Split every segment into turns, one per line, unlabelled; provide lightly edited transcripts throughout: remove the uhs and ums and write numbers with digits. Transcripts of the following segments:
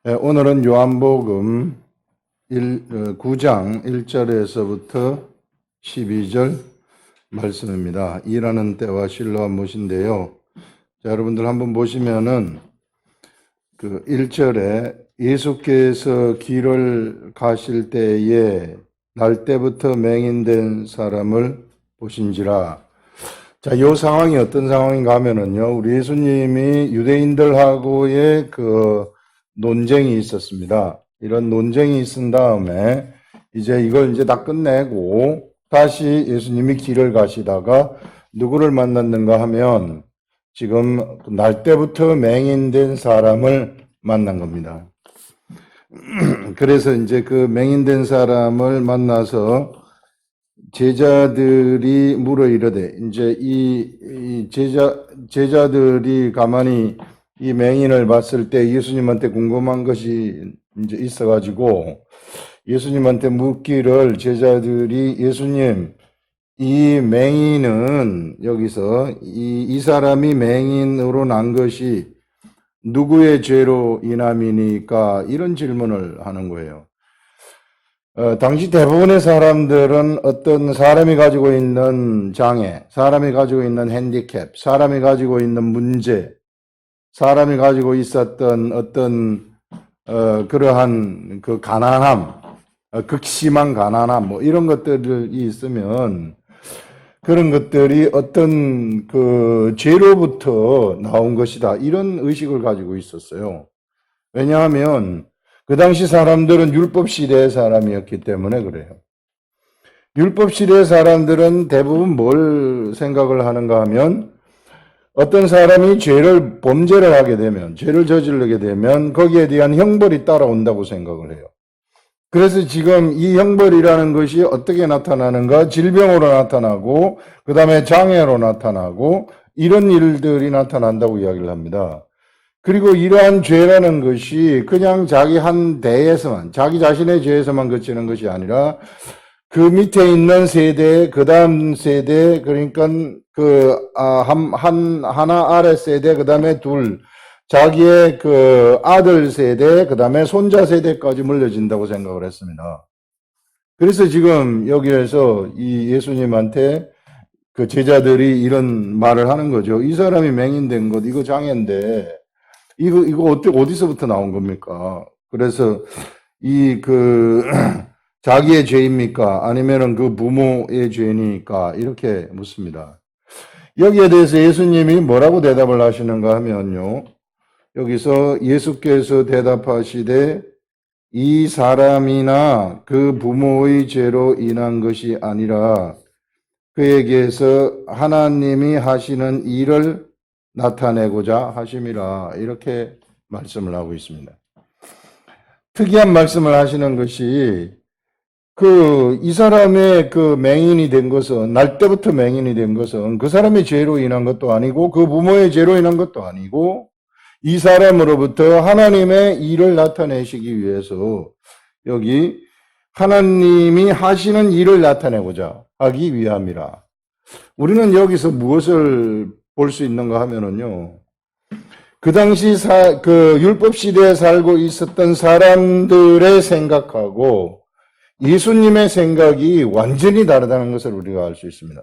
네, 오늘은 요한복음 9장 1절에서부터 12절 말씀입니다. 일하는 때와 실로암 못인데요. 자, 여러분들 한번 보시면은 그 1절에 예수께서 길을 가실 때에 날 때부터 맹인된 사람을 보신지라. 자, 요 상황이 어떤 상황인가 하면은요, 우리 예수님이 유대인들하고의 논쟁이 있었습니다. 이런 논쟁이 있은 다음에 이걸 다 끝내고 다시 예수님이 길을 가시다가 누구를 만났는가 하면 지금 날 때부터 맹인된 사람을 만난 겁니다. 그래서 그 맹인된 사람을 만나서 제자들이 물어 이르되, 이 제자들이 가만히 이 맹인을 봤을 때 예수님한테 궁금한 것이 있어가지고 예수님한테 묻기를, 제자들이 예수님, 이 맹인은 여기서 이 사람이 맹인으로 난 것이 누구의 죄로 인함이니까, 이런 질문을 하는 거예요. 당시 대부분의 사람들은 어떤 사람이 가지고 있는 장애, 사람이 가지고 있는 핸디캡, 사람이 가지고 있는 문제, 사람이 가지고 있었던 어떤 그러한 그 가난함, 극심한 가난함, 뭐 이런 것들이 있으면 그런 것들이 어떤 그 죄로부터 나온 것이다, 이런 의식을 가지고 있었어요. 왜냐하면 그 당시 사람들은 율법 시대의 사람이었기 때문에 그래요. 율법 시대의 사람들은 대부분 뭘 생각을 하는가 하면, 어떤 사람이 범죄를 하게 되면, 죄를 저지르게 되면 거기에 대한 형벌이 따라온다고 생각을 해요. 그래서 지금 이 형벌이라는 것이 어떻게 나타나는가? 질병으로 나타나고, 그 다음에 장애로 나타나고, 이런 일들이 나타난다고 이야기를 합니다. 그리고 이러한 죄라는 것이 그냥 자기 한 대에서만, 자기 자신의 죄에서만 그치는 것이 아니라 그 밑에 있는 세대, 그 다음 세대, 그러니까 하나 아래 세대, 그 다음에 둘, 자기의 그 아들 세대, 그 다음에 손자 세대까지 물려진다고 생각을 했습니다. 그래서 지금 여기에서 이 예수님한테 그 제자들이 이런 말을 하는 거죠. 이 사람이 맹인된 것, 이거 장애인데, 이거 어디서부터 나온 겁니까? 그래서 자기의 죄입니까? 아니면은 그 부모의 죄니까? 이렇게 묻습니다. 여기에 대해서 예수님이 뭐라고 대답을 하시는가 하면요, 여기서 예수께서 대답하시되, 이 사람이나 그 부모의 죄로 인한 것이 아니라 그에게서 하나님이 하시는 일을 나타내고자 하심이라, 이렇게 말씀을 하고 있습니다. 특이한 말씀을 하시는 것이, 이 사람의 그 맹인이 된 것은, 날 때부터 맹인이 된 것은 그 사람의 죄로 인한 것도 아니고, 그 부모의 죄로 인한 것도 아니고, 이 사람으로부터 하나님의 일을 나타내시기 위해서, 여기 하나님이 하시는 일을 나타내고자 하기 위함이라. 우리는 여기서 무엇을 볼 수 있는가 하면은요, 그 당시 율법 시대에 살고 있었던 사람들의 생각하고 예수님의 생각이 완전히 다르다는 것을 우리가 알 수 있습니다.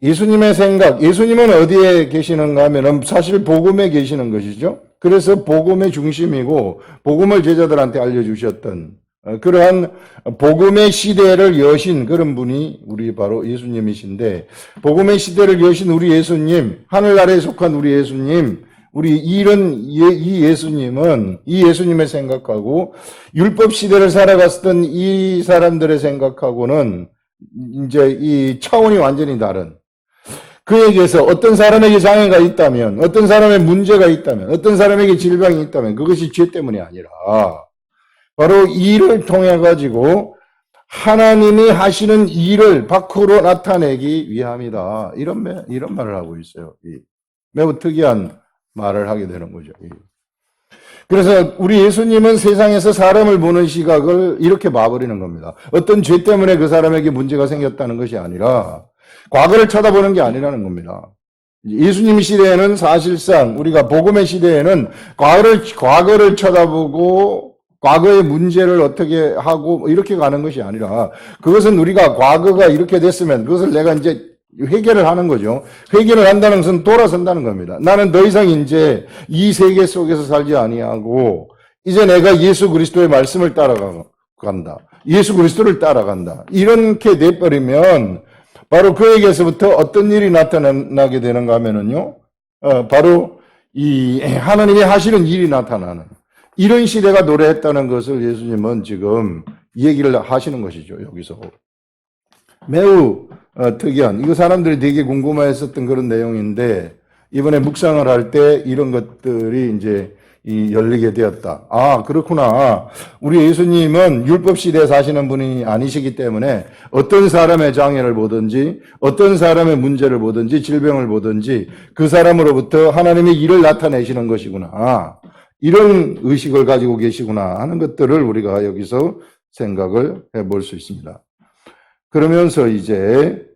예수님의 생각, 예수님은 어디에 계시는가 하면은 사실 복음에 계시는 것이죠. 그래서 복음의 중심이고 복음을 제자들한테 알려주셨던 그러한 복음의 시대를 여신 그런 분이 우리 바로 예수님이신데, 복음의 시대를 여신 우리 예수님, 하늘나라에 속한 우리 예수님, 이 예수님은 이 예수님의 생각하고 율법 시대를 살아갔던 이 사람들의 생각하고는 이 차원이 완전히 다른, 그에게서 어떤 사람에게 장애가 있다면, 어떤 사람의 문제가 있다면, 어떤 사람에게 질병이 있다면 그것이 죄 때문이 아니라 바로 이 일을 통해 가지고 하나님이 하시는 일을 밖으로 나타내기 위함이다, 이런 말을 하고 있어요. 매우 특이한 말을 하게 되는 거죠. 그래서 우리 예수님은 세상에서 사람을 보는 시각을 이렇게 봐버리는 겁니다. 어떤 죄 때문에 그 사람에게 문제가 생겼다는 것이 아니라 과거를 쳐다보는 게 아니라는 겁니다. 예수님 시대에는 사실상 우리가 복음의 시대에는 과거를 쳐다보고 과거의 문제를 어떻게 하고 이렇게 가는 것이 아니라 그것은 우리가 과거가 이렇게 됐으면 그것을 내가 이제 회개를 하는 거죠. 회개를 한다는 것은 돌아선다는 겁니다. 나는 더 이상 이제 이 세계 속에서 살지 아니하고 이제 내가 예수 그리스도의 말씀을 따라간다. 예수 그리스도를 따라간다. 이렇게 돼버리면 바로 그에게서부터 어떤 일이 나타나게 되는가 하면은요, 바로 이 하나님이 하시는 일이 나타나는 이런 시대가 도래했다는 것을 예수님은 지금 얘기를 하시는 것이죠, 여기서. 매우 특이한, 이거 사람들이 되게 궁금해했었던 그런 내용인데, 이번에 묵상을 할 때 이런 것들이 이제 열리게 되었다. 아, 그렇구나. 우리 예수님은 율법 시대에 사시는 분이 아니시기 때문에 어떤 사람의 장애를 보든지 어떤 사람의 문제를 보든지 질병을 보든지 그 사람으로부터 하나님의 일을 나타내시는 것이구나. 이런 의식을 가지고 계시구나 하는 것들을 우리가 여기서 생각을 해볼 수 있습니다. 그러면서 이제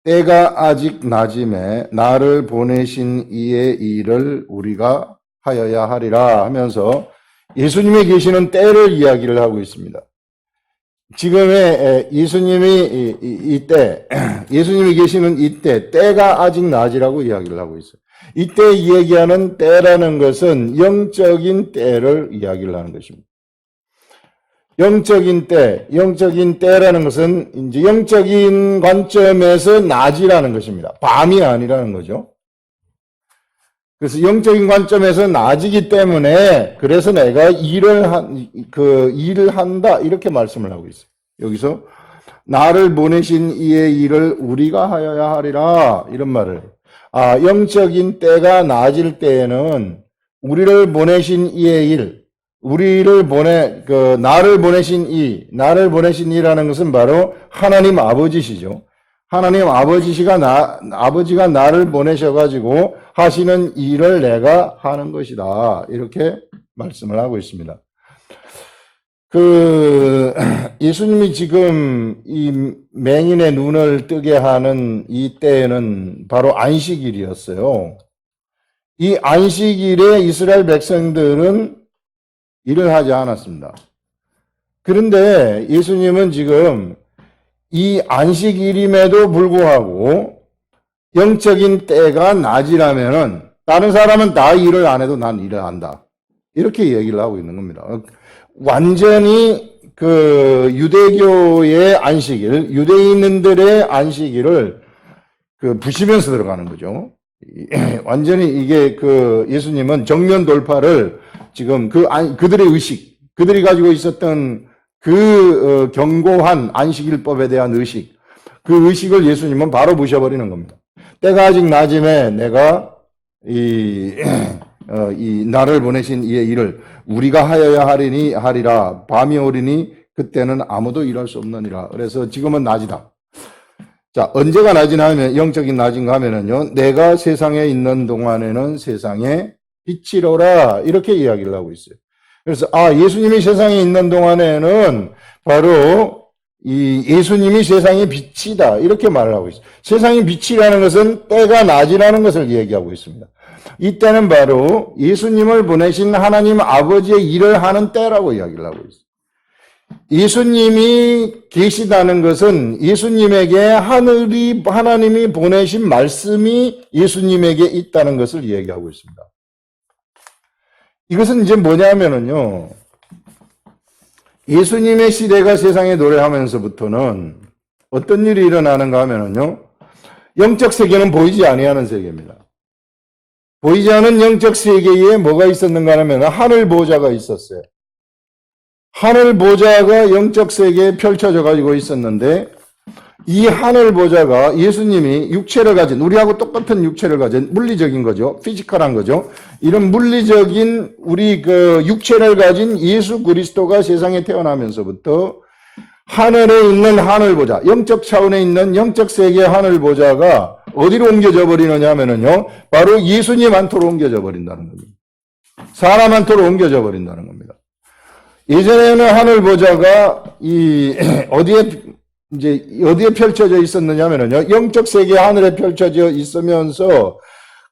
때가 아직 낮음에 나를 보내신 이의 일을 우리가 하여야 하리라 하면서 예수님이 계시는 때를 이야기를 하고 있습니다. 지금의 예수님이 예수님이 계시는 이때, 때가 아직 낮이라고 이야기를 하고 있어요. 이때 이야기하는 때라는 것은 영적인 때를 이야기를 하는 것입니다. 영적인 때라는 것은 이제 영적인 관점에서 낮이라는 것입니다. 밤이 아니라는 거죠. 그래서 영적인 관점에서 낮이기 때문에 그래서 내가 일을 한다 이렇게 말씀을 하고 있어요. 여기서 나를 보내신 이의 일을 우리가 하여야 하리라 이런 말을. 영적인 때가 낮을 때에는 우리를 보내신 이의 일, 나를 보내신 이라는 것은 바로 하나님 아버지시죠. 하나님 아버지가 나를 보내셔가지고 하시는 일을 내가 하는 것이다. 이렇게 말씀을 하고 있습니다. 예수님이 지금 이 맹인의 눈을 뜨게 하는 이 때에는 바로 안식일이었어요. 이 안식일에 이스라엘 백성들은 일을 하지 않았습니다. 그런데 예수님은 지금 이 안식일임에도 불구하고 영적인 때가 낮이라면은 다른 사람은 다 일을 안 해도 난 일을 한다. 이렇게 얘기를 하고 있는 겁니다. 완전히 유대교의 안식일, 유대인들의 안식일을 부시면서 들어가는 거죠. 완전히 이게 예수님은 정면 돌파를 지금 그들의 의식, 그들이 가지고 있었던 견고한 안식일법에 대한 의식, 그 의식을 예수님은 바로 부셔버리는 겁니다. 때가 아직 낮음에 내가 나를 보내신 이의 일을 우리가 하여야 하리라. 밤이 오리니 그때는 아무도 일할 수 없느니라. 그래서 지금은 낮이다. 자, 언제가 낮이나 하면, 영적인 낮인가 하면은요, 내가 세상에 있는 동안에는 세상에 빛이로라. 이렇게 이야기를 하고 있어요. 그래서, 예수님이 세상에 있는 동안에는 바로 이 예수님이 세상의 빛이다. 이렇게 말을 하고 있어요. 세상의 빛이라는 것은 때가 낮이라는 것을 얘기하고 있습니다. 이때는 바로 예수님을 보내신 하나님 아버지의 일을 하는 때라고 이야기를 하고 있어요. 예수님이 계시다는 것은 예수님에게 하나님이 보내신 말씀이 예수님에게 있다는 것을 얘기하고 있습니다. 이것은 이제 뭐냐면요. 예수님의 시대가 세상에 노래하면서부터는 어떤 일이 일어나는가 하면요. 영적 세계는 보이지 아니하는 세계입니다. 보이지 않은 영적 세계에 뭐가 있었는가 하면 하늘 보좌가 있었어요. 하늘 보좌가 영적 세계에 펼쳐져 가지고 있었는데 이 하늘 보좌가 예수님이 육체를 가진, 우리하고 똑같은 육체를 가진 물리적인 거죠. 피지컬한 거죠. 이런 물리적인 우리 육체를 가진 예수 그리스도가 세상에 태어나면서부터 하늘에 있는 하늘 보좌, 영적 차원에 있는 영적 세계의 하늘 보좌가 어디로 옮겨져 버리느냐 하면은요, 바로 예수님 안토로 옮겨져 버린다는 겁니다. 사람 안토로 옮겨져 버린다는 겁니다. 예전에는 하늘 보좌가 어디에 이제 어디에 펼쳐져 있었느냐면요. 영적 세계 하늘에 펼쳐져 있으면서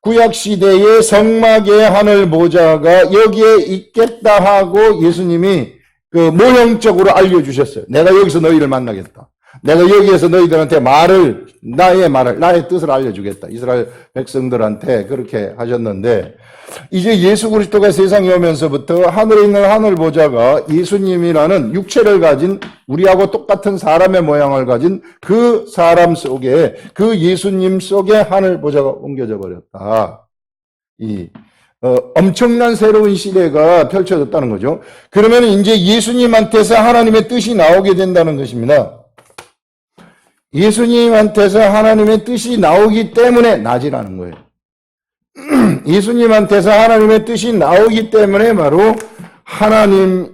구약 시대의 성막의 하늘 보좌가 여기에 있겠다 하고 예수님이 그 모형적으로 알려주셨어요. 내가 여기서 너희를 만나겠다. 내가 여기에서 너희들한테 나의 뜻을 알려주겠다. 이스라엘 백성들한테 그렇게 하셨는데, 이제 예수 그리스도가 세상에 오면서부터 하늘에 있는 하늘 보좌가 예수님이라는 육체를 가진 우리하고 똑같은 사람의 모양을 가진 그 사람 속에, 그 예수님 속에 하늘 보좌가 옮겨져 버렸다. 엄청난 새로운 시대가 펼쳐졌다는 거죠. 그러면 이제 예수님한테서 하나님의 뜻이 나오게 된다는 것입니다. 예수님한테서 하나님의 뜻이 나오기 때문에 낮이라는 거예요. 예수님한테서 하나님의 뜻이 나오기 때문에 바로 하나님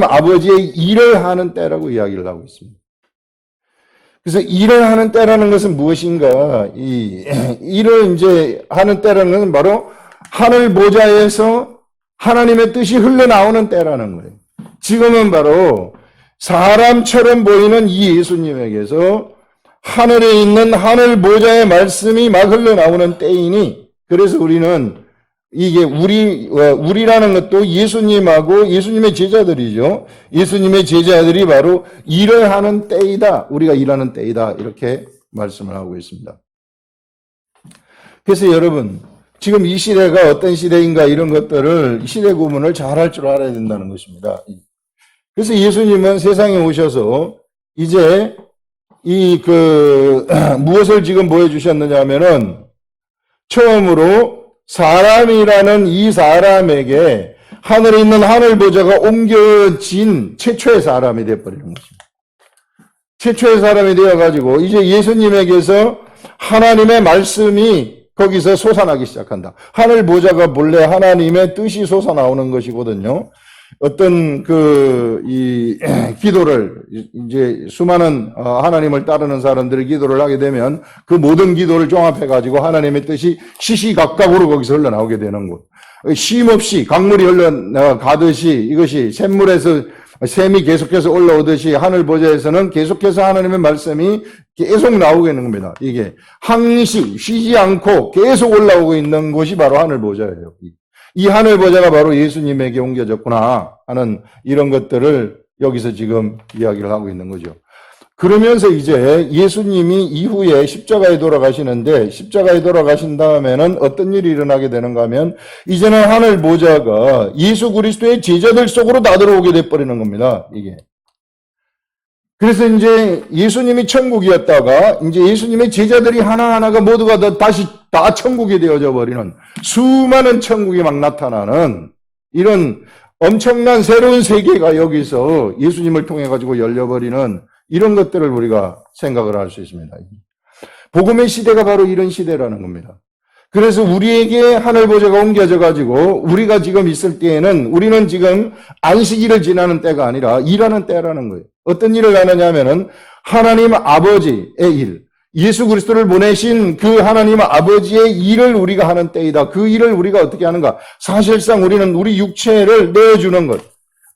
아버지의 일을 하는 때라고 이야기를 하고 있습니다. 그래서 일을 하는 때라는 것은 무엇인가? 이 일을 이제 하는 때라는 것은 바로 하늘 보좌에서 하나님의 뜻이 흘러나오는 때라는 거예요. 지금은 바로 사람처럼 보이는 이 예수님에게서 하늘에 있는 하늘 보좌의 말씀이 막 흘러나오는 때이니, 그래서 우리는 이게 우리라는 것도 예수님하고 예수님의 제자들이죠. 예수님의 제자들이 바로 일을 하는 때이다. 우리가 일하는 때이다. 이렇게 말씀을 하고 있습니다. 그래서 여러분, 지금 이 시대가 어떤 시대인가 이런 것들을 시대 구분을 잘 할 줄 알아야 된다는 것입니다. 그래서 예수님은 세상에 오셔서 이제 무엇을 지금 보여주셨느냐 하면은 처음으로 사람이라는 이 사람에게 하늘에 있는 하늘 보좌가 옮겨진 최초의 사람이 되어버리는 것입니다. 최초의 사람이 되어가지고 이제 예수님에게서 하나님의 말씀이 거기서 솟아나기 시작한다. 하늘 보좌가 본래 하나님의 뜻이 솟아나오는 것이거든요. 어떤 기도를, 이제 수많은 하나님을 따르는 사람들이 기도를 하게 되면 그 모든 기도를 종합해가지고 하나님의 뜻이 시시각각으로 거기서 흘러나오게 되는 것. 쉼없이 강물이 흘러가듯이 이것이 샘물에서 샘이 계속해서 올라오듯이 하늘 보좌에서는 계속해서 하나님의 말씀이 계속 나오게 되는 겁니다. 이게 항시 쉬지 않고 계속 올라오고 있는 곳이 바로 하늘 보좌예요. 이 하늘 보좌가 바로 예수님에게 옮겨졌구나 하는 이런 것들을 여기서 지금 이야기를 하고 있는 거죠. 그러면서 이제 예수님이 이후에 십자가에 돌아가시는데, 십자가에 돌아가신 다음에는 어떤 일이 일어나게 되는가 하면 이제는 하늘 보좌가 예수 그리스도의 제자들 속으로 다 들어오게 돼버리는 겁니다. 이게. 그래서 이제 예수님이 천국이었다가 이제 예수님의 제자들이 하나하나가 모두가 다시 다 천국이 되어져 버리는, 수많은 천국이 막 나타나는 이런 엄청난 새로운 세계가 여기서 예수님을 통해 가지고 열려버리는 이런 것들을 우리가 생각을 할 수 있습니다. 복음의 시대가 바로 이런 시대라는 겁니다. 그래서 우리에게 하늘 보좌가 옮겨져 가지고 우리가 지금 있을 때에는 우리는 지금 안식일을 지나는 때가 아니라 일하는 때라는 거예요. 어떤 일을 하느냐 하면은 하나님 아버지의 일, 예수 그리스도를 보내신 그 하나님 아버지의 일을 우리가 하는 때이다. 그 일을 우리가 어떻게 하는가? 사실상 우리는 우리 육체를 내어주는 것.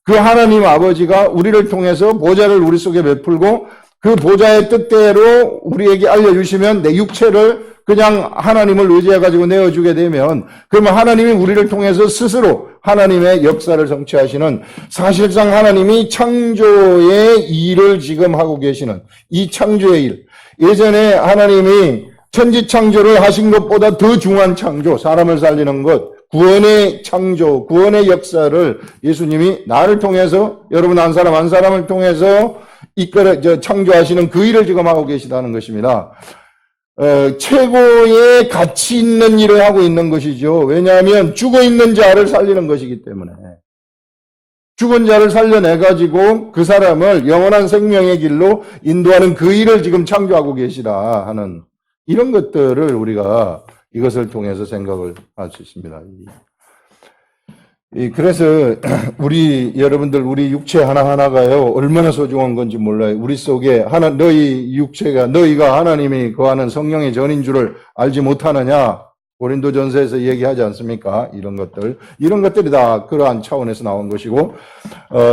그 하나님 아버지가 우리를 통해서 보좌를 우리 속에 베풀고 그 보좌의 뜻대로 우리에게 알려주시면 내 육체를 그냥 하나님을 의지해가지고 내어주게 되면, 그러면 하나님이 우리를 통해서 스스로 하나님의 역사를 성취하시는, 사실상 하나님이 창조의 일을 지금 하고 계시는 이 창조의 일, 예전에 하나님이 천지 창조를 하신 것보다 더 중요한 창조, 사람을 살리는 것, 구원의 창조, 구원의 역사를 예수님이 나를 통해서, 여러분 한 사람 한 사람을 통해서 창조하시는 그 일을 지금 하고 계시다는 것입니다. 최고의 가치 있는 일을 하고 있는 것이죠. 왜냐하면 죽어 있는 자를 살리는 것이기 때문에. 죽은 자를 살려내가지고 그 사람을 영원한 생명의 길로 인도하는 그 일을 지금 창조하고 계시다 하는 이런 것들을 우리가 이것을 통해서 생각을 할 수 있습니다. 그래서 여러분들 우리 육체 하나하나가요 얼마나 소중한 건지 몰라요. 우리 속에 너희 육체가, 너희가 하나님이 거하는 성령의 전인 줄을 알지 못하느냐? 고린도전서에서 얘기하지 않습니까? 이런 것들이 다 그러한 차원에서 나온 것이고,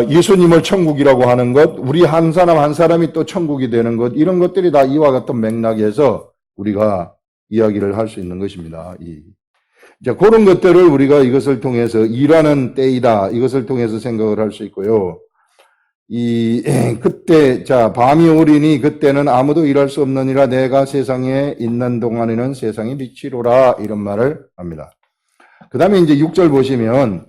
예수님을 천국이라고 하는 것, 우리 한 사람 한 사람이 또 천국이 되는 것, 이런 것들이 다 이와 같은 맥락에서 우리가 이야기를 할 수 있는 것입니다. 자, 그런 것들을 우리가 이것을 통해서 일하는 때이다, 이것을 통해서 생각을 할 수 있고요. 그때, 자, 밤이 오리니 그때는 아무도 일할 수 없느니라 내가 세상에 있는 동안에는 세상의 빛이로라, 이런 말을 합니다. 그 다음에 이제 6절 보시면,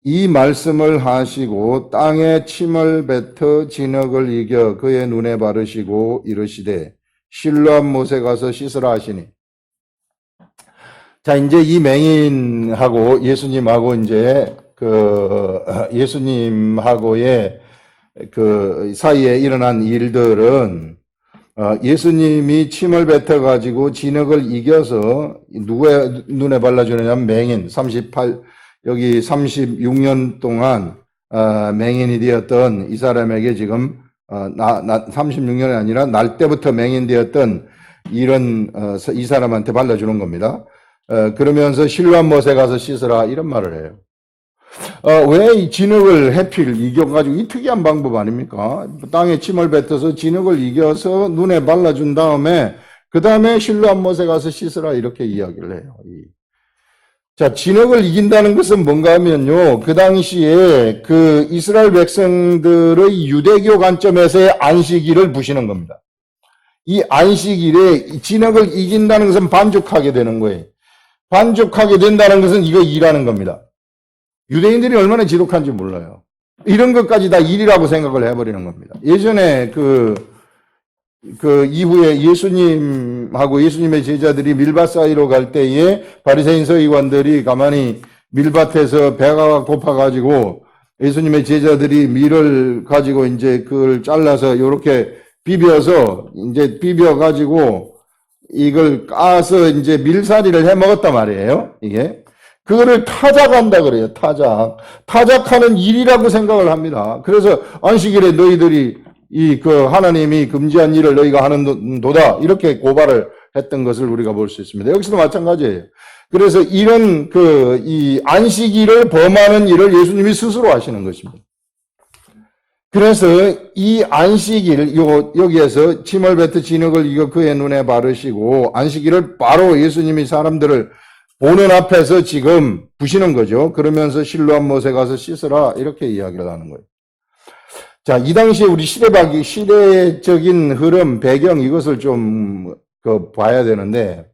이 말씀을 하시고 땅에 침을 뱉어 진흙을 이겨 그의 눈에 바르시고 이르시되 실로암 못에 가서 씻으라 하시니. 자, 이제 이 맹인하고 예수님하고 이제 예수님하고의 그 사이에 일어난 일들은 예수님이 침을 뱉어가지고 진흙을 이겨서 누구의 눈에 발라주느냐면 맹인, 36년 동안 맹인이 되었던 이 사람에게 지금 36년이 아니라 날 때부터 맹인 되었던 이런 이 사람한테 발라주는 겁니다. 그러면서 실로암 못에 가서 씻으라, 이런 말을 해요. 왜 이 진흙을 해필 이겨가지고, 이 특이한 방법 아닙니까? 땅에 침을 뱉어서 진흙을 이겨서 눈에 발라준 다음에 그 다음에 실로암 못에 가서 씻으라, 이렇게 이야기를 해요. 자, 진흙을 이긴다는 것은 뭔가 하면요, 그 당시에 그 이스라엘 백성들의 유대교 관점에서의 안식일을 부시는 겁니다. 이 안식일에 진흙을 이긴다는 것은 반죽하게 되는 거예요. 반죽하게 된다는 것은 이거 일하는 겁니다. 유대인들이 얼마나 지독한지 몰라요. 이런 것까지 다 일이라고 생각을 해버리는 겁니다. 예전에 이후에 예수님하고 예수님의 제자들이 밀밭 사이로 갈 때에 바리새인 서기관들이 가만히 밀밭에서 배가 고파가지고 예수님의 제자들이 밀을 가지고 이제 그걸 잘라서 이렇게 비벼가지고 이걸 까서 이제 밀사리를 해 먹었단 말이에요. 이게. 그거를 타작한다 그래요. 타작하는 일이라고 생각을 합니다. 그래서 안식일에 너희들이 하나님이 금지한 일을 너희가 하는 도다, 이렇게 고발을 했던 것을 우리가 볼 수 있습니다. 여기서도 마찬가지예요. 그래서 이런 이 안식일을 범하는 일을 예수님이 스스로 하시는 것입니다. 그래서 이 안식일, 여기에서 침을 뱉어 진흙을 이겨 그의 눈에 바르시고, 안식일을 바로 예수님이 사람들을 보는 앞에서 지금 부시는 거죠. 그러면서 실로암 못에 가서 씻으라, 이렇게 이야기를 하는 거예요. 자, 이 당시에 우리 시대적인 흐름, 배경, 이것을 좀 봐야 되는데,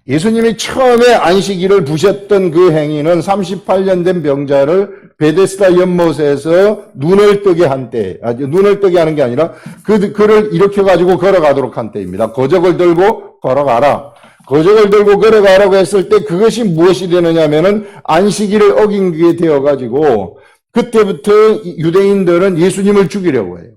예수님이 처음에 안식일을 부셨던 그 행위는 38년 된 병자를 베데스다 연못에서 눈을 뜨게 한 때, 눈을 뜨게 하는 게 아니라 그를 일으켜가지고 걸어가도록 한 때입니다. 거적을 들고 걸어가라. 거적을 들고 걸어가라고 했을 때 그것이 무엇이 되느냐 하면은 안식일을 어긴 게 되어가지고 그때부터 유대인들은 예수님을 죽이려고 해요.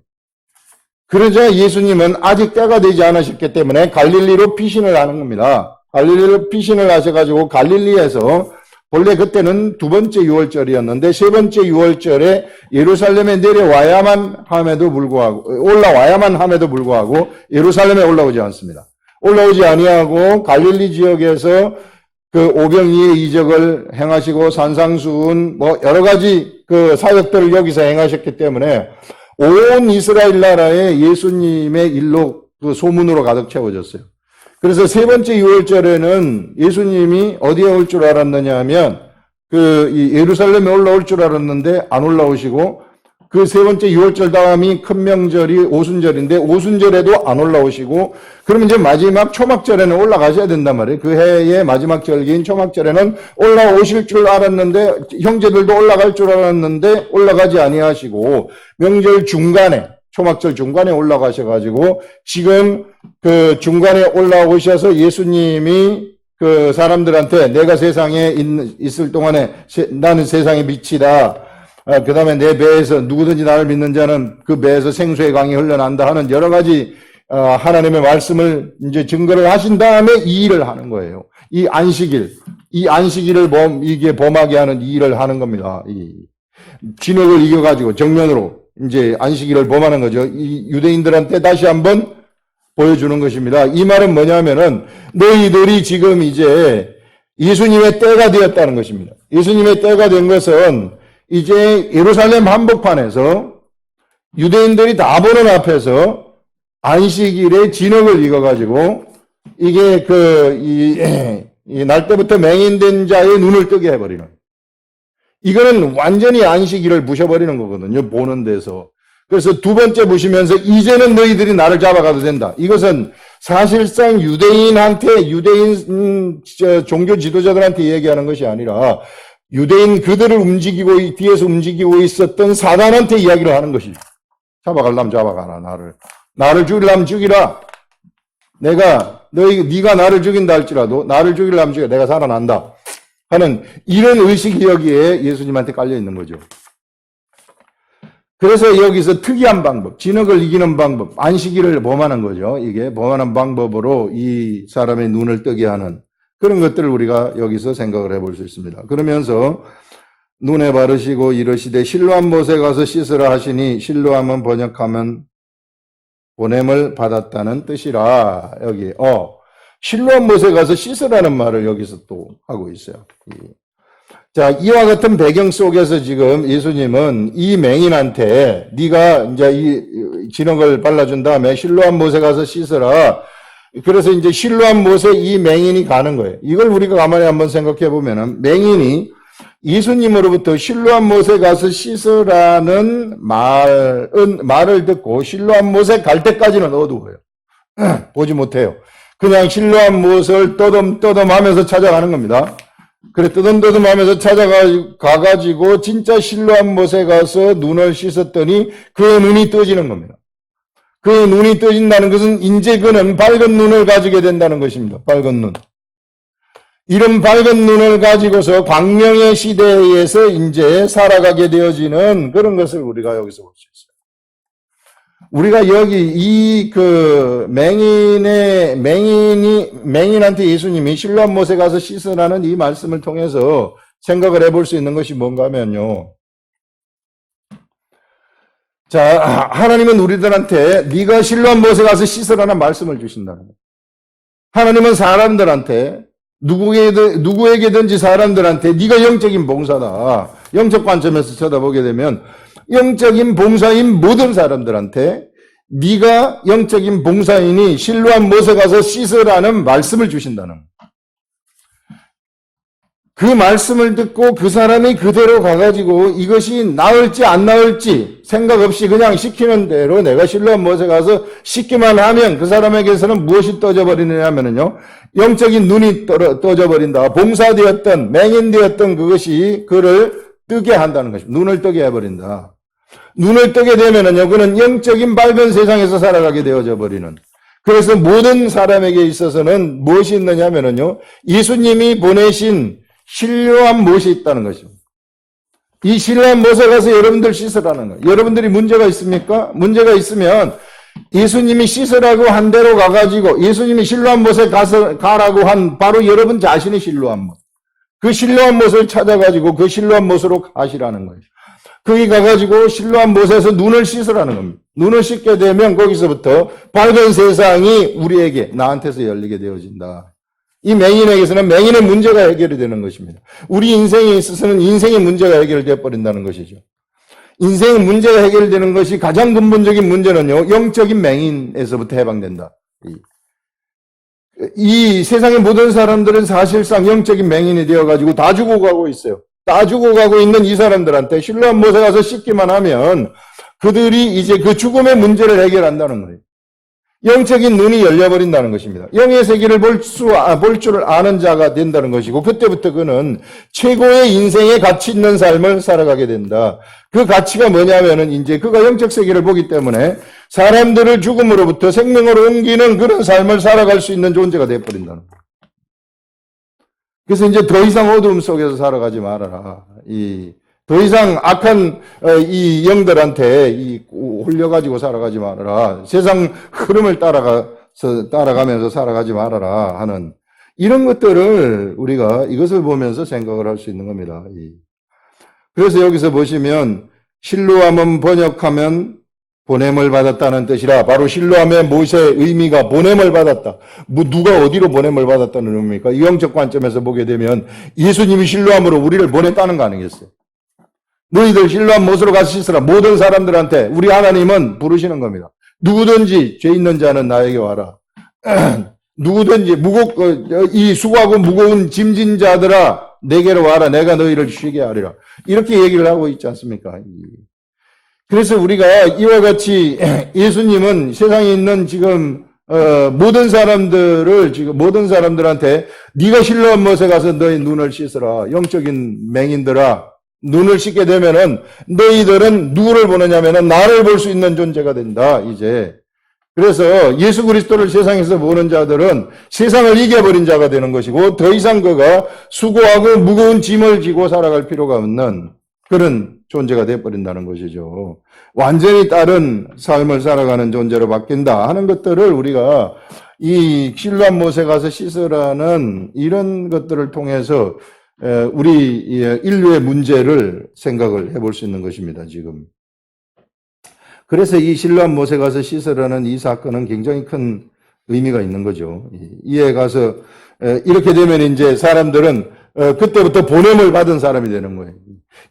그러자 예수님은 아직 때가 되지 않으셨기 때문에 갈릴리로 피신을 하는 겁니다. 갈릴리로 피신을 하셔가지고 갈릴리에서 본래 그때는 두 번째 유월절이었는데 세 번째 유월절에 예루살렘에 올라와야만 함에도 불구하고 예루살렘에 올라오지 않습니다. 올라오지 아니하고 갈릴리 지역에서 그 오병이의 이적을 행하시고 산상수훈 여러 가지 그 사역들을 여기서 행하셨기 때문에 온 이스라엘 나라에 예수님의 일로 그 소문으로 가득 채워졌어요. 그래서 세 번째 유월절에는 예수님이 어디에 올 줄 알았느냐 하면 예루살렘에 올라올 줄 알았는데 안 올라오시고 그 세 번째 유월절 다음이 큰 명절이 오순절인데 오순절에도 안 올라오시고 그러면 이제 마지막 초막절에는 올라가셔야 된단 말이에요. 그 해의 마지막 절기인 초막절에는 올라오실 줄 알았는데 형제들도 올라갈 줄 알았는데 올라가지 아니하시고 명절 중간에 초막절 중간에 올라가셔가지고 지금 그 중간에 올라오셔서 예수님이 그 사람들한테 내가 세상에 있을 동안에 나는 세상의 빛이다. 그 다음에 내 배에서 누구든지 나를 믿는 자는 그 배에서 생수의 강이 흘러난다 하는 여러 가지 하나님의 말씀을 이제 증거를 하신 다음에 이 일을 하는 거예요. 이 안식일을 범하게 하는 이 일을 하는 겁니다. 이 진흙을 이겨가지고 정면으로 이제 안식일을 범하는 거죠. 이 유대인들한테 다시 한번 보여주는 것입니다. 이 말은 뭐냐면은 너희들이 지금 이제 예수님의 때가 되었다는 것입니다. 예수님의 때가 된 것은 이제 예루살렘 한복판에서 유대인들이 다 보는 앞에서 안식일에 진흙을 익어가지고 이게 이 날 때부터 맹인된 자의 눈을 뜨게 해버리는. 이거는 완전히 안식일을 부셔버리는 거거든요. 보는 데서. 그래서 두 번째 보시면서 이제는 너희들이 나를 잡아가도 된다. 이것은 사실상 유대인 종교 지도자들한테 얘기하는 것이 아니라 유대인 그들을 뒤에서 움직이고 있었던 사단한테 이야기를 하는 것이죠. 잡아가려면 잡아가라, 나를. 나를 죽이려면 죽이라. 네가 나를 죽인다 할지라도 나를 죽이려면 죽여. 내가 살아난다. 하는 이런 의식이 여기에 예수님한테 깔려 있는 거죠. 그래서 여기서 특이한 방법, 진흙을 이기는 방법, 안식일을 범하는 거죠. 이게 범하는 방법으로 이 사람의 눈을 뜨게 하는 그런 것들을 우리가 여기서 생각을 해볼 수 있습니다. 그러면서 눈에 바르시고 이르시되 실로암 못에 가서 씻으라 하시니 실로암은 번역하면 보냄을 받았다는 뜻이라. 여기 실로암 못에 가서 씻으라는 말을 여기서 또 하고 있어요. 자, 이와 같은 배경 속에서 지금 예수님은 이 맹인한테 네가 이제 이 진흙을 발라준 다음에 실로암 못에 가서 씻으라. 그래서 이제 실로암 못에 이 맹인이 가는 거예요. 이걸 우리가 가만히 한번 생각해 보면은 맹인이 예수님으로부터 실로암 못에 가서 씻으라는 말을 듣고 실로암 못에 갈 때까지는 어두워요. 보지 못해요. 그냥 실로암 못을 떠듬떠듬하면서 찾아가는 겁니다. 그래 떠듬떠듬하면서 찾아가가지고 진짜 실로암 못에 가서 눈을 씻었더니 그 눈이 떠지는 겁니다. 그 눈이 떠진다는 것은 이제 그는 밝은 눈을 가지게 된다는 것입니다. 밝은 눈. 이런 밝은 눈을 가지고서 광명의 시대에서 이제 살아가게 되어지는 그런 것을 우리가 여기서 볼 수 있어요. 우리가 여기 맹인한테 예수님이 실로암 못에 가서 씻으라는 이 말씀을 통해서 생각을 해볼 수 있는 것이 뭔가 하면요. 자, 하나님은 우리들한테 네가 실로암 못에 가서 씻으라는 말씀을 주신다는 거예요. 하나님은 사람들한테 누구에게든지 사람들한테 네가 영적인 봉사다. 영적 관점에서 쳐다보게 되면 영적인 봉사인 모든 사람들한테 네가 영적인 봉사인이 실로암 못에 가서 씻으라는 말씀을 주신다는 거예요. 그 말씀을 듣고 그 사람이 그대로 가가지고 이것이 나을지 안 나을지 생각 없이 그냥 시키는 대로 내가 실로암 못에 가서 씻기만 하면 그 사람에게서는 무엇이 떠져버리느냐 하면요. 영적인 눈이 떠져버린다. 봉사되었던, 맹인되었던 그것이 그를 뜨게 한다는 것입니다. 눈을 뜨게 해버린다. 눈을 뜨게 되면은요, 그는 영적인 밝은 세상에서 살아가게 되어져 버리는. 그래서 모든 사람에게 있어서는 무엇이 있느냐 하면은요, 예수님이 보내신 실로암 못이 있다는 것입니다. 이 실로암 못에 가서 여러분들 씻으라는 거예요. 여러분들이 문제가 있습니까? 문제가 있으면 예수님이 씻으라고 한 대로 가가지고 예수님이 실로암 못에 가라고 한 바로 여러분 자신이 실로암 못. 그 실로암 못을 찾아가지고 그 실로암 못으로 가시라는 거예요. 거기 가가지고 실로암 못에서 눈을 씻으라는 겁니다. 눈을 씻게 되면 거기서부터 밝은 세상이 우리에게 나한테서 열리게 되어진다. 이 맹인에게서는 맹인의 문제가 해결이 되는 것입니다. 우리 인생에 있어서는 인생의 문제가 해결되어 버린다는 것이죠. 인생의 문제가 해결되는 것이 가장 근본적인 문제는요, 영적인 맹인에서부터 해방된다. 이 세상의 모든 사람들은 사실상 영적인 맹인이 되어가지고 다 죽어가고 있어요. 다 죽어가고 있는 이 사람들한테 실로암 못에 가서 씻기만 하면 그들이 이제 그 죽음의 문제를 해결한다는 거예요. 영적인 눈이 열려버린다는 것입니다. 영의 세계를 볼 줄 아는 자가 된다는 것이고 그때부터 그는 최고의 인생의 가치 있는 삶을 살아가게 된다. 그 가치가 뭐냐면은 이제 그가 영적 세계를 보기 때문에 사람들을 죽음으로부터 생명으로 옮기는 그런 삶을 살아갈 수 있는 존재가 되어버린다는 거예요. 그래서 이제 더 이상 어두움 속에서 살아가지 말아라. 더 이상 악한 이 영들한테 홀려가지고 살아가지 말아라. 세상 흐름을 따라가면서 살아가지 말아라 하는 이런 것들을 우리가 이것을 보면서 생각을 할 수 있는 겁니다. 그래서 여기서 보시면 실로암은 번역하면 보냄을 받았다는 뜻이라. 바로 실로암의 모세의 의미가 보냄을 받았다. 누가 어디로 보냄을 받았다는 의미입니까? 이 영적 관점에서 보게 되면 예수님이 실로암으로 우리를 보냈다는 거 아니겠어요? 너희들 실로암 못으로 가서 씻으라. 모든 사람들한테 우리 하나님은 부르시는 겁니다. 누구든지 죄 있는 자는 나에게 와라. 누구든지 이 수고하고 무거운 짐진 자들아 내게로 와라. 내가 너희를 쉬게 하리라. 이렇게 얘기를 하고 있지 않습니까? 그래서 우리가 이와 같이 예수님은 세상에 있는 지금 모든 사람들한테 네가 실로암 못에 가서 너희 눈을 씻으라. 영적인 맹인들아, 눈을 씻게 되면은 너희들은 누구를 보느냐면은 나를 볼 수 있는 존재가 된다. 이제 그래서 예수 그리스도를 세상에서 보는 자들은 세상을 이겨버린 자가 되는 것이고 더 이상 그가 수고하고 무거운 짐을 지고 살아갈 필요가 없는 그런 존재가 되어버린다는 것이죠. 완전히 다른 삶을 살아가는 존재로 바뀐다 하는 것들을 우리가 이 실로암 못에 가서 씻으라는 이런 것들을 통해서 우리 인류의 문제를 생각을 해볼 수 있는 것입니다. 지금. 그래서 이 실로암 못에 가서 씻으라는 이 사건은 굉장히 큰 의미가 있는 거죠. 이에 가서 이렇게 되면 이제 사람들은 그때부터 보냄을 받은 사람이 되는 거예요.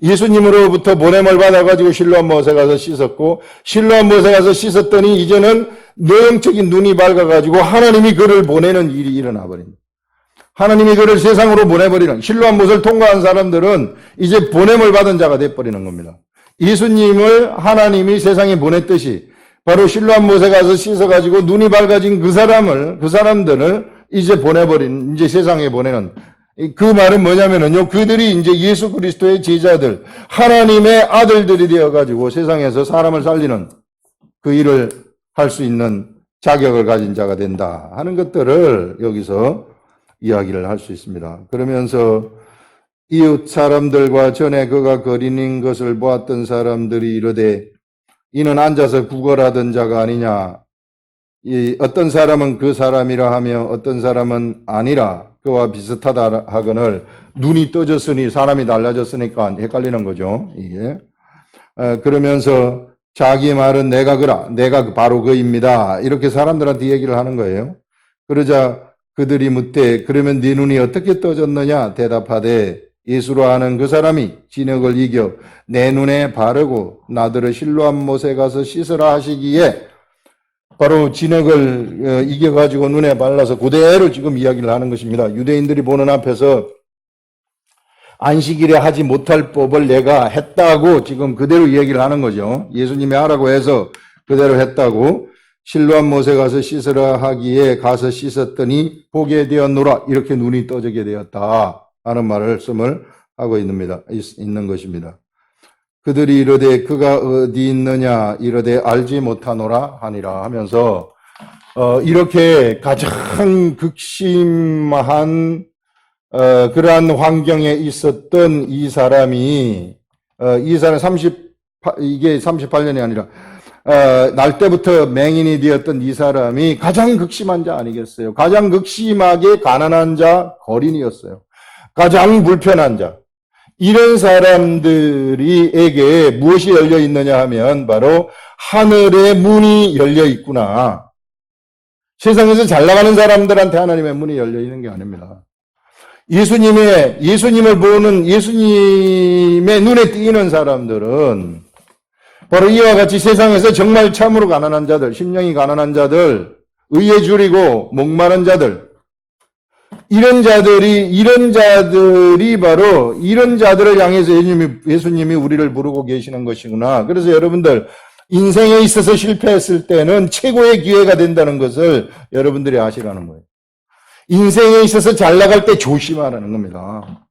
예수님으로부터 보냄을 받아가지고 실로암 못에 가서 씻었고 실로암 못에 가서 씻었더니 이제는 내영적인 눈이 밝아가지고 하나님이 그를 보내는 일이 일어나 버립니다. 하나님이 그를 세상으로 보내버리는 실로암 못을 통과한 사람들은 이제 보냄을 받은 자가 돼버리는 겁니다. 예수님을 하나님이 세상에 보냈듯이 바로 실로암 못에 가서 씻어가지고 눈이 밝아진 그 사람들을 이제 보내버린, 이제 세상에 보내는, 그 말은 뭐냐면은요, 그들이 이제 예수 그리스도의 제자들, 하나님의 아들들이 되어가지고 세상에서 사람을 살리는 그 일을 할 수 있는 자격을 가진 자가 된다 하는 것들을 여기서 이야기를 할 수 있습니다. 그러면서 이웃 사람들과 전에 그가 거리는 것을 보았던 사람들이 이르되 이는 앉아서 구걸하던 자가 아니냐. 어떤 사람은 그 사람이라 하며 어떤 사람은 아니라 그와 비슷하다 하거늘 눈이 떠졌으니 사람이 달라졌으니까 헷갈리는 거죠. 이게. 그러면서 자기 말은 내가 바로 그입니다. 이렇게 사람들한테 얘기를 하는 거예요. 그러자 그들이 묻되 그러면 네 눈이 어떻게 떠졌느냐 대답하되 예수로 하는 그 사람이 진흙을 이겨 내 눈에 바르고 나더러 실로암 못에 가서 씻으라 하시기에 바로 진흙을 이겨가지고 눈에 발라서 그대로 지금 이야기를 하는 것입니다. 유대인들이 보는 앞에서 안식일에 하지 못할 법을 내가 했다고 지금 그대로 이야기를 하는 거죠. 예수님이 하라고 해서 그대로 했다고. 실로암 못에 가서 씻으라 하기에 가서 씻었더니 보게 되었노라. 이렇게 눈이 떠지게 되었다 하는 말씀을 하고 있는 것입니다. 그들이 이르되 그가 어디 있느냐 이르되 알지 못하노라 하니라 하면서 이렇게 가장 극심한 그러한 환경에 있었던 이 사람 이게 38년이 아니라 날 때부터 맹인이 되었던 이 사람이 가장 극심한 자 아니겠어요? 가장 극심하게 가난한 자, 거린이었어요. 가장 불편한 자. 이런 사람들에게 무엇이 열려 있느냐 하면 바로 하늘의 문이 열려 있구나. 세상에서 잘 나가는 사람들한테 하나님의 문이 열려 있는 게 아닙니다. 예수님을 보는 예수님의 눈에 띄는 사람들은 바로 이와 같이 세상에서 정말 참으로 가난한 자들, 심령이 가난한 자들, 의에 줄이고 목마른 자들, 이런 자들이 바로 이런 자들을 향해서 예수님이 우리를 부르고 계시는 것이구나. 그래서 여러분들 인생에 있어서 실패했을 때는 최고의 기회가 된다는 것을 여러분들이 아시라는 거예요. 인생에 있어서 잘 나갈 때 조심하라는 겁니다.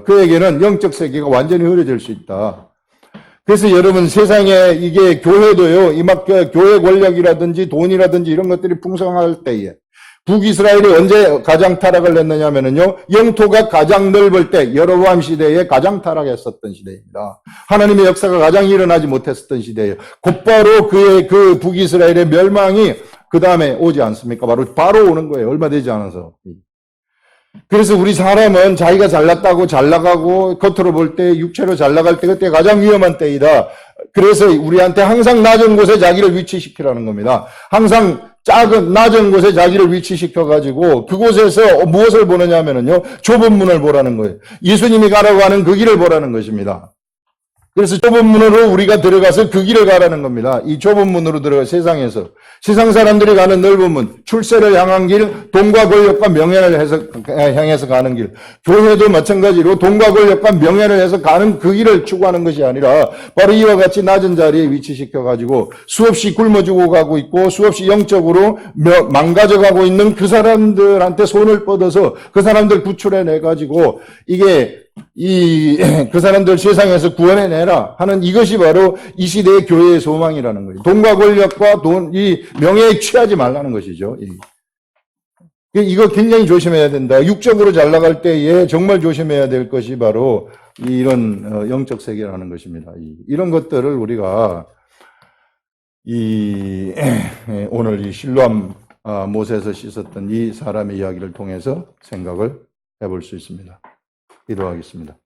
그에게는 영적 세계가 완전히 흐려질 수 있다. 그래서 여러분 세상에 이게 교회도요, 교회 권력이라든지 돈이라든지 이런 것들이 풍성할 때에 북이스라엘이 언제 가장 타락을 했느냐면요, 영토가 가장 넓을 때, 여로보암 시대에 가장 타락했었던 시대입니다. 하나님의 역사가 가장 일어나지 못했었던 시대예요. 곧바로 그 북이스라엘의 멸망이 그 다음에 오지 않습니까? 바로 오는 거예요. 얼마 되지 않아서. 그래서 우리 사람은 자기가 잘났다고 잘 나가고 겉으로 볼 때 육체로 잘 나갈 때 그때 가장 위험한 때이다. 그래서 우리한테 항상 낮은 곳에 자기를 위치시키라는 겁니다. 항상 작은 낮은 곳에 자기를 위치시켜 가지고 그곳에서 무엇을 보느냐 하면은요, 좁은 문을 보라는 거예요. 예수님이 가라고 하는 그 길을 보라는 것입니다. 그래서 좁은 문으로 우리가 들어가서 그 길을 가라는 겁니다. 이 좁은 문으로 들어가 세상에서 세상 사람들이 가는 넓은 문, 출세를 향한 길, 돈과 권력과 명예를 향해서 가는 길, 교회도 마찬가지로 돈과 권력과 명예를 해서 가는 그 길을 추구하는 것이 아니라 바로 이와 같이 낮은 자리에 위치시켜 가지고 수없이 굶어 죽어가고 있고 수없이 영적으로 망가져가고 있는 그 사람들한테 손을 뻗어서 그 사람들 구출해내 가지고 이게 그 사람들 세상에서 구원해내라 하는 이것이 바로 이 시대의 교회의 소망이라는 거예요. 돈과 권력과 이 명예에 취하지 말라는 것이죠. 이거 굉장히 조심해야 된다. 육적으로 잘 나갈 때에 정말 조심해야 될 것이 바로 이런 영적 세계라는 것입니다. 이런 것들을 우리가 오늘 이 실로암 못에서 씻었던 이 사람의 이야기를 통해서 생각을 해볼 수 있습니다. 기도하겠습니다.